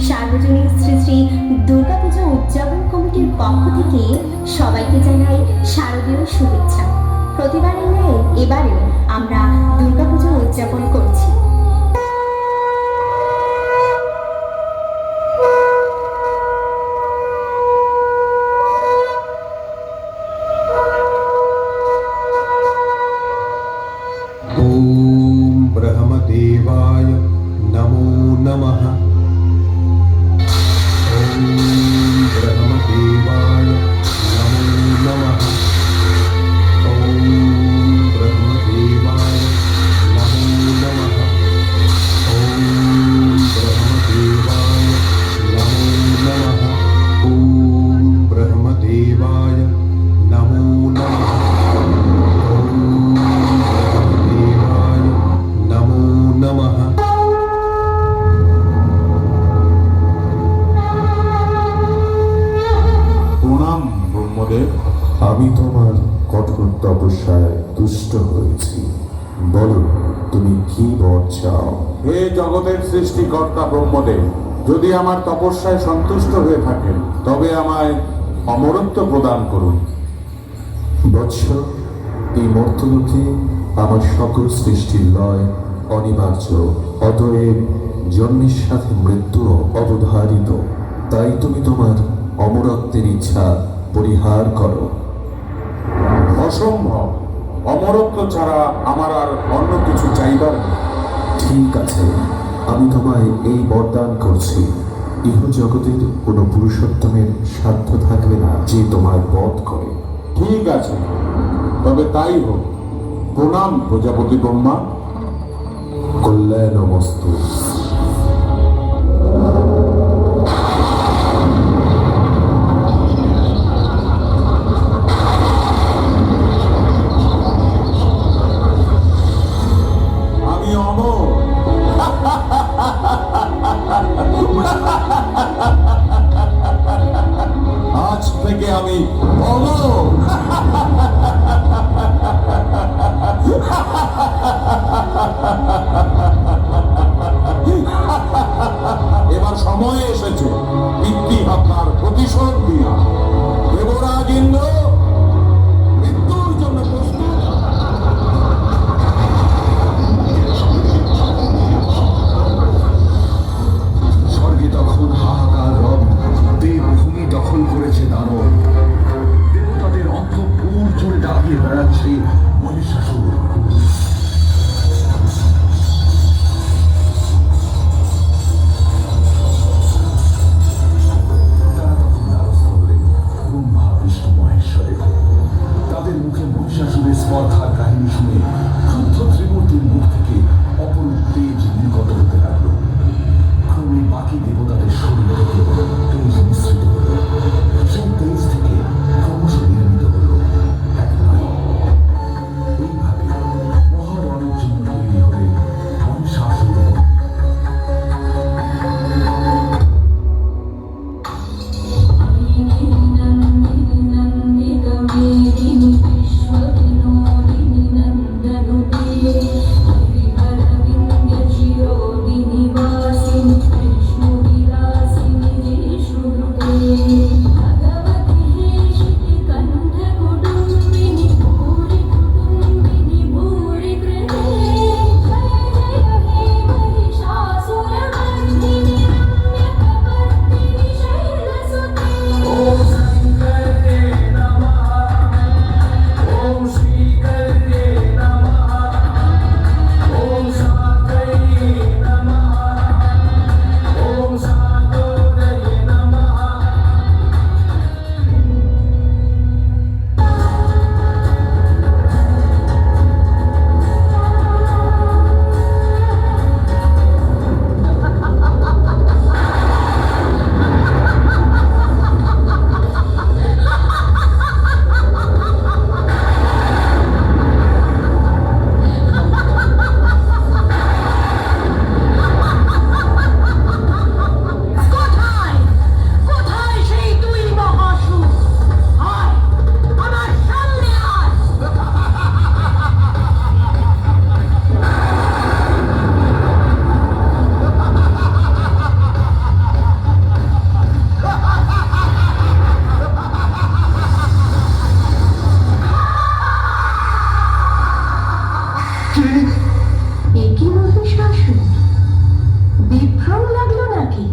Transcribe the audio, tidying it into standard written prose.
সার্বজনীন শ্রী শ্রী দুর্গাপূজা উদযাপন কমিটির পক্ষ থেকে সবাইকে জানাই শারদীয় শুভেচ্ছা। প্রতিবারের ন্যায় এবারেও আমরা দুর্গাপূজা উদযাপন করছি। ओम ब्रह्मदेवाय नमो नमः। ओम ब्रह्मदेवाय नमो नमः। ओम ब्रह्मदेवाय नमो नमः। ओम ब्रह्मदेवाय नमो नमः। ओम ब्रह्मदेवाय नमो नमः। नमो नमः। প্রণাম ব্রহ্মদেব। আমি তোমার কঠোর তপস্যায় তুষ্ট হয়েছি। বলো, তুমি কি বর চাও? হে জগতের সৃষ্টিকর্তা ব্রহ্মদেব, যদি আমার তপস্যায় সন্তুষ্ট হয়ে থাকেন তবে আমায় অমরত্ব প্রদান করুন। বৎস, এই মর্তলোকে আমার সকল সৃষ্টির লয় অনিবার্য, অতএব জন্মের সাথে মৃত্যু অবধারিত। তাই তুমি তোমার অমরত্বের ইচ্ছা পরিহার করো। অসম্ভব। অমরত্ব ছাড়া আমার আর অন্য কিছু চাইবার নেই। ঠিক আছে, আমি তোমায় এই বরদান করছি। ইহ জগতের কোনো পুরুষোত্তমের সাধ্য থাকবে না যে তোমার বধ করে। ঠিক আছে, তবে তাই হোক। প্রণাম প্রজাপতি ব্রহ্মা। কল্যাণমস্তু। আমি অমর। আজ থেকে আমি অমর। এবার সময় এসেছে পিতৃ হত্যার প্রতিশোধ দিয়া। দেবরাজ ইন্দ্র মৃত্যুর জন্য প্রস্তুত। স্বর্গে তখন হাহাকার রব, দেবভূমি দখল করেছে দানব। দেবতাদের অন্তঃপুর জুড়ে দাঁড়িয়ে বেড়াচ্ছে মহিষাসুর। তারা তখন দ্বারস্থ হলে নাকি